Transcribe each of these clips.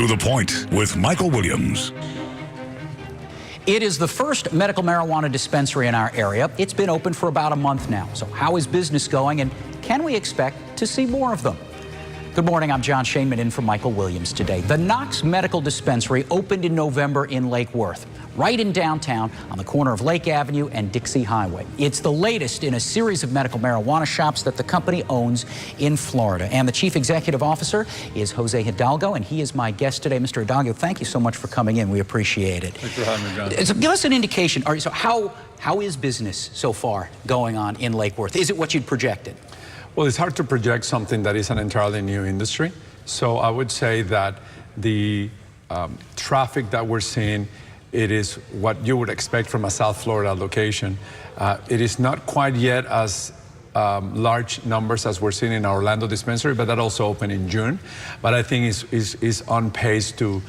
To the Point with Michael Williams. It is the first medical marijuana dispensary in our area. It's been open for about a month now. So how is business going, and can we expect to see more of them? Good morning, I'm John Shainman in for Michael Williams today. The Knox Medical Dispensary opened in November in Lake Worth, right in downtown on the corner of Lake Avenue and Dixie Highway. It's the latest in a series of medical marijuana shops that the company owns in Florida. And the chief executive officer is Jose Hidalgo, and he is my guest today. Mr. Hidalgo, thank you so much for coming in. We appreciate it. Thanks for having me, John. So give us an indication. So how is business so far going on in Lake Worth? Is it what you'd projected? Well, it's hard to project something that is an entirely new industry. So I would say that the traffic that we're seeing, it is what you would expect from a South Florida location. It is not quite yet as large numbers as we're seeing in our Orlando dispensary, but that also opened in June. But I think is on pace to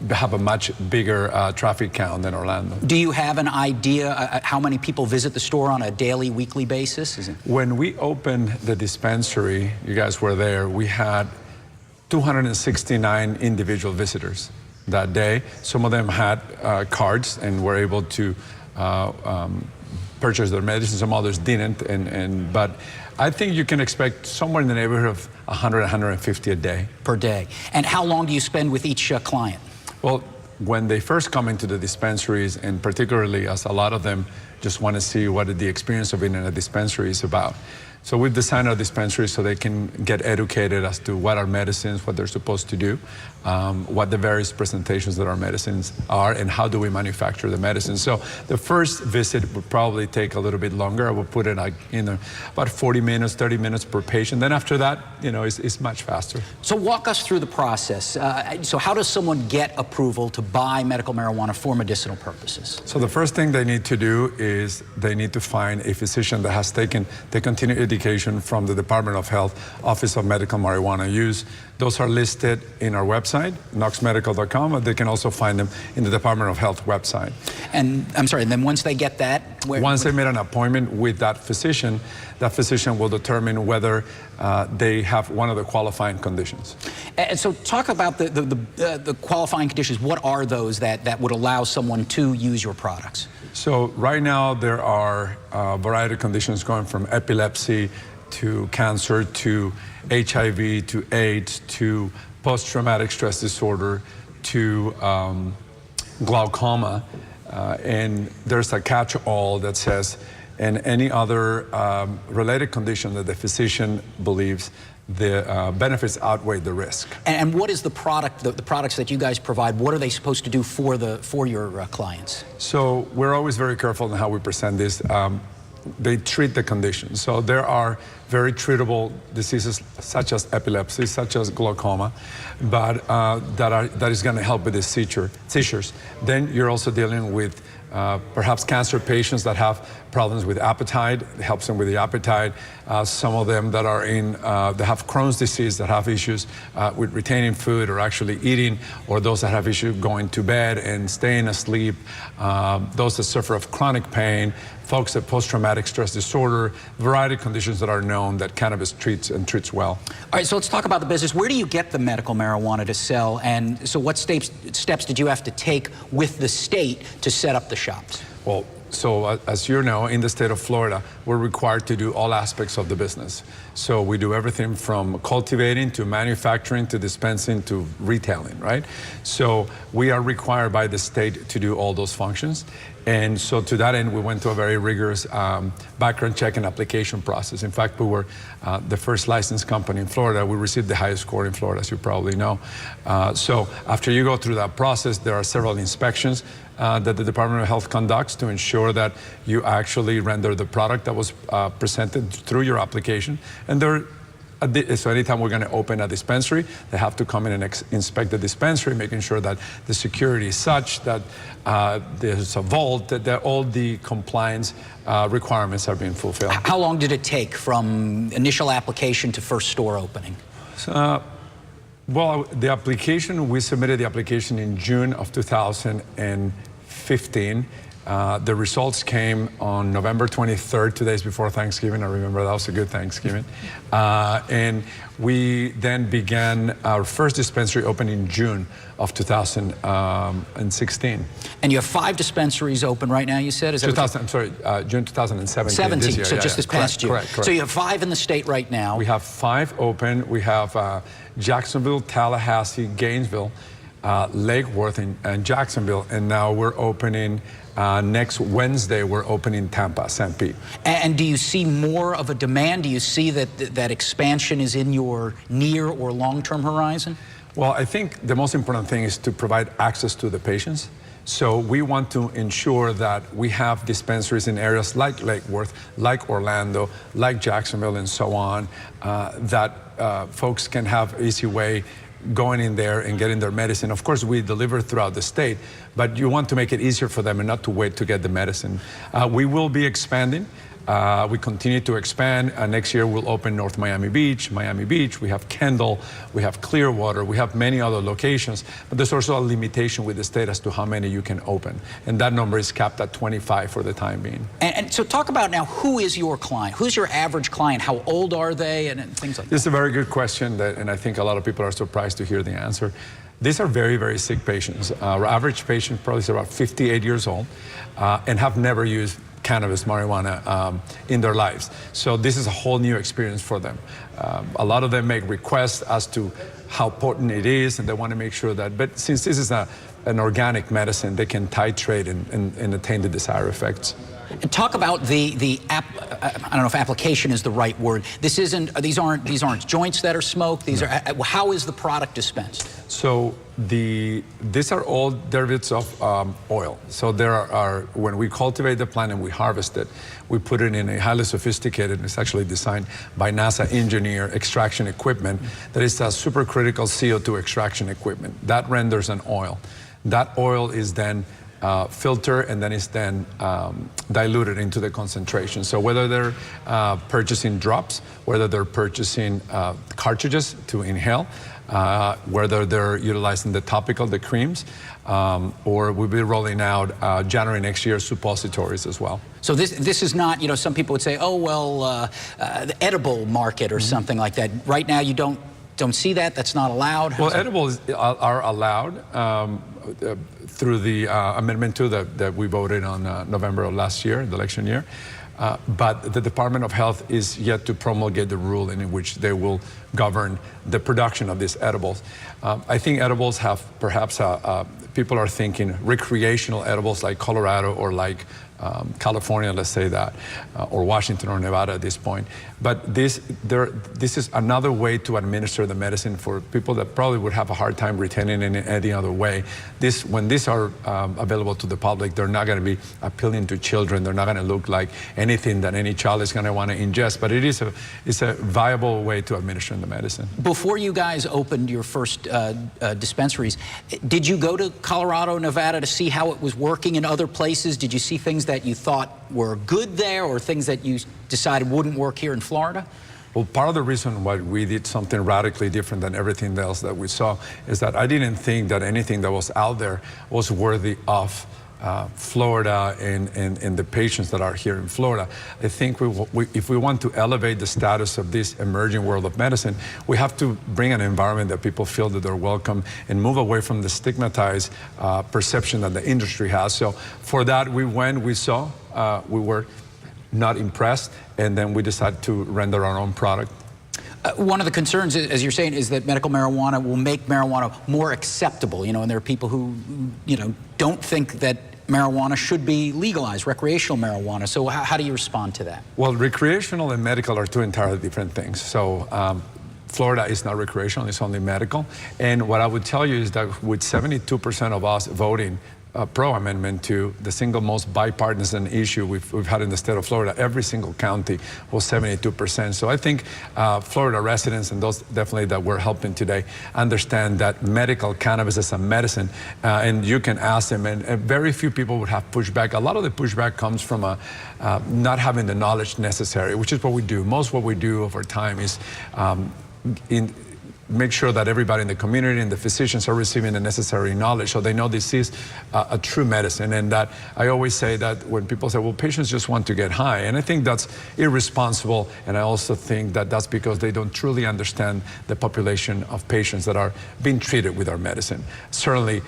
have a much bigger traffic count than Orlando. Do you have an idea how many people visit the store on a daily, weekly basis? When we opened the dispensary, you guys were there, we had 269 individual visitors that day. Some of them had cards and were able to purchase their medicine. Some others didn't. But I think you can expect somewhere in the neighborhood of 100, 150 a day. Per day. And how long do you spend with each client? Well, when they first come into the dispensaries, and particularly as a lot of them just want to see what the experience of being in a dispensary is about. So we've designed our dispensaries so they can get educated as to what our medicines, what they're supposed to do, what the various presentations that our medicines are, and how do we manufacture the medicines. So the first visit would probably take a little bit longer. I would put it like about 40 minutes, 30 minutes per patient. Then after that, it's much faster. So walk us through the process. So how does someone get approval to buy medical marijuana for medicinal purposes? So the first thing they need to do is they need to find a physician that has taken the continuing education from the Department of Health Office of Medical Marijuana Use. Those are listed in our website, knoxmedical.com, or they can also find them in the Department of Health website. And I'm sorry, and then once they get that? Once they made an appointment with that physician will determine whether they have one of the qualifying conditions. And so talk about the qualifying conditions. What are those that would allow someone to use your products? So right now there are a variety of conditions going from epilepsy to cancer to HIV to AIDS to post-traumatic stress disorder to glaucoma. And there's a catch-all that says, and any other related condition that the physician believes the benefits outweigh the risk. And what is the product, the products that you guys provide, what are they supposed to do for your clients? So we're always very careful in how we present this. They treat the condition. So there are very treatable diseases such as epilepsy, such as glaucoma, but that is going to help with the seizures. Then you're also dealing with perhaps cancer patients that have problems with appetite. It helps them with the appetite. Some of them that are they have Crohn's disease, that have issues with retaining food or actually eating, or those that have issues going to bed and staying asleep, those that suffer of chronic pain, folks with post-traumatic stress disorder, variety of conditions that are known that cannabis treats well. All right, so let's talk about the business. Where do you get the medical marijuana to sell? And so what steps did you have to take with the state to set up the shops? Well, so as you know, in the state of Florida, we're required to do all aspects of the business. So we do everything from cultivating to manufacturing to dispensing to retailing, right? So we are required by the state to do all those functions. And so to that end, we went through a very rigorous background check and application process. In fact, we were the first licensed company in Florida. We received the highest score in Florida, as you probably know. So after you go through that process, there are several inspections that the Department of Health conducts to ensure that you actually render the product that was presented through your application. And so anytime we're going to open a dispensary, they have to come in and inspect the dispensary, making sure that the security is such that there's a vault, that all the compliance requirements are being fulfilled. How long did it take from initial application to first store opening? Well, we submitted the application in June of 2015. The results came on November 23rd, 2 days before Thanksgiving. I remember that was a good Thanksgiving. And we then began our first dispensary open in June of 2016. And you have 5 dispensaries open right now, you said? Is that June 2017. 17, this year, so just this past year. Correct. So you have 5 in the state right now. We have 5 open. We have Jacksonville, Tallahassee, Gainesville, Lake Worth, and Jacksonville. And now we're opening next Wednesday, we're opening Tampa, St. Pete. And do you see more of a demand? Do you see that expansion is in your near or long-term horizon? Well, I think the most important thing is to provide access to the patients. So we want to ensure that we have dispensaries in areas like Lake Worth, like Orlando, like Jacksonville, and so on, that folks can have an easy way going in there and getting their medicine. Of course, we deliver throughout the state, but you want to make it easier for them and not to wait to get the medicine. We will be expanding. We continue to expand. Next year, we'll open North Miami Beach. We have Kendall, we have Clearwater, we have many other locations, but there's also a limitation with the state as to how many you can open. And that number is capped at 25 for the time being. And so talk about now, who is your client? Who's your average client? How old are they? And things like that. This is a very good question, and I think a lot of people are surprised to hear the answer. These are very, very sick patients. Our average patient probably is about 58 years old and have never used cannabis, marijuana in their lives. So this is a whole new experience for them. A lot of them make requests as to how potent it is, and they want to make sure that, but since this is an organic medicine, they can titrate and attain the desired effects. And talk about I don't know if application is the right word. These aren't joints that are smoked. These are, how is the product dispensed? So these are all derivatives of oil. So when we cultivate the plant and we harvest it, we put it in a highly sophisticated, it's actually designed by NASA engineer extraction equipment that is a supercritical CO2 extraction equipment. That renders an oil. That oil is then filter, and then it's then diluted into the concentration. So whether they're purchasing drops, whether they're purchasing cartridges to inhale, whether they're utilizing the topical, the creams, or we'll be rolling out January next year suppositories as well. So this is not, some people would say, oh, well, the edible market or something like that. Right now you don't see that? That's not allowed? Well, edibles are allowed through the Amendment 2 that we voted on November of last year, the election year. But the Department of Health is yet to promulgate the rule in which they will govern the production of these edibles. I think edibles have perhaps, people are thinking recreational edibles like Colorado or like California, let's say that, or Washington or Nevada at this point. But this is another way to administer the medicine for people that probably would have a hard time retaining it in any other way. When these are available to the public, they're not going to be appealing to children. They're not going to look like anything that any child is going to want to ingest. But it's a viable way to administer the medicine. Before you guys opened your first dispensaries, did you go to Colorado, Nevada to see how it was working in other places? Did you see things that you thought were good there, or things that you decided wouldn't work here in Florida? Well, part of the reason why we did something radically different than everything else that we saw is that I didn't think that anything that was out there was worthy of Florida and the patients that are here in Florida. I think if we want to elevate the status of this emerging world of medicine, we have to bring an environment that people feel that they're welcome and move away from the stigmatized perception that the industry has. So for that, we saw, we were not impressed, and then we decided to render our own product. One of the concerns, as you're saying, is that medical marijuana will make marijuana more acceptable, and there are people who, don't think that marijuana should be legalized, recreational marijuana. So how do you respond to that? Well, recreational and medical are two entirely different things. So Florida is not recreational, it's only medical. And what I would tell you is that with 72% of us voting pro-Amendment 2, the single most bipartisan issue we've had in the state of Florida, every single county was 72%. So I think Florida residents, and those definitely that we're helping today, understand that medical cannabis is a medicine, and you can ask them, and very few people would have pushback. A lot of the pushback comes from not having the knowledge necessary, which is what we do. Most what we do over time is make sure that everybody in the community and the physicians are receiving the necessary knowledge so they know this is a true medicine. And that I always say that when people say, well, patients just want to get high, and I think that's irresponsible, and I also think that that's because they don't truly understand the population of patients that are being treated with our medicine. Certainly,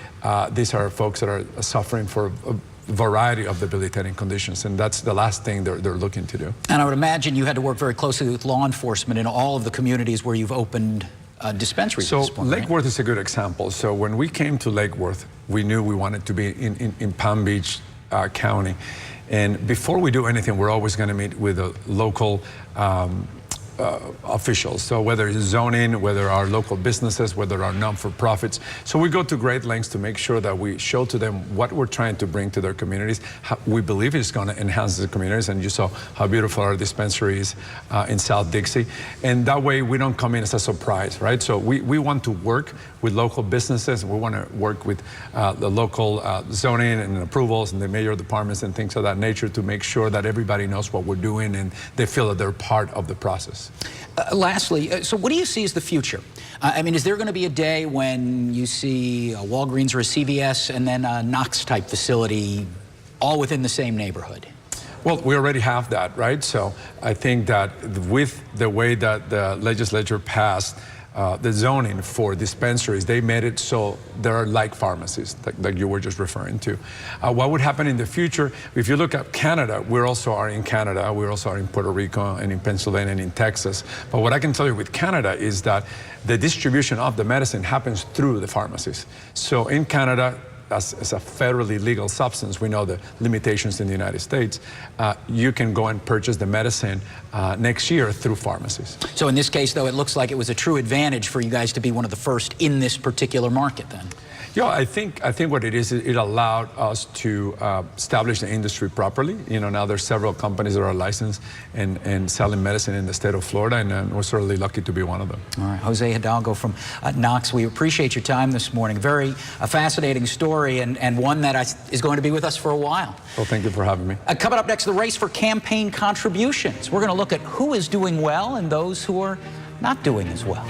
these are folks that are suffering for a variety of debilitating conditions, and that's the last thing they're looking to do. And I would imagine you had to work very closely with law enforcement in all of the communities where you've opened dispensaries. So at this point, Lake Worth is a good example. So when we came to Lake Worth, we knew we wanted to be in Palm Beach County. And before we do anything, we're always going to meet with the local officials. So whether it's zoning, whether our local businesses, whether our non-for-profits. So we go to great lengths to make sure that we show to them what we're trying to bring to their communities. How we believe it's going to enhance the communities. And you saw how beautiful our dispensary is in South Dixie. And that way we don't come in as a surprise, right? So we want to work with local businesses. We want to work with the local zoning and approvals and the mayor departments and things of that nature to make sure that everybody knows what we're doing and they feel that they're part of the process. Lastly, so what do you see as the future? I mean, is there going to be a day when you see a Walgreens or a CVS and then a Knox type facility all within the same neighborhood? Well, we already have that, right? So I think that with the way that the legislature passed the zoning for dispensaries, they made it so there are like pharmacies, like you were just referring to. What would happen in the future, if you look at Canada, we also are in Canada, we also are in Puerto Rico and in Pennsylvania and in Texas. But what I can tell you with Canada is that the distribution of the medicine happens through the pharmacies. So in Canada, as a federally legal substance, we know the limitations in the United States, you can go and purchase the medicine next year through pharmacies. So in this case, though, it looks like it was a true advantage for you guys to be one of the first in this particular market then. Yeah, I think what it is, it allowed us to establish the industry properly. You know, now there's several companies that are licensed and selling medicine in the state of Florida, and we're certainly lucky to be one of them. All right, Jose Hidalgo from Knox, we appreciate your time this morning. Very fascinating story and one that is going to be with us for a while. Well, thank you for having me. Coming up next, the race for campaign contributions. We're going to look at who is doing well and those who are not doing as well.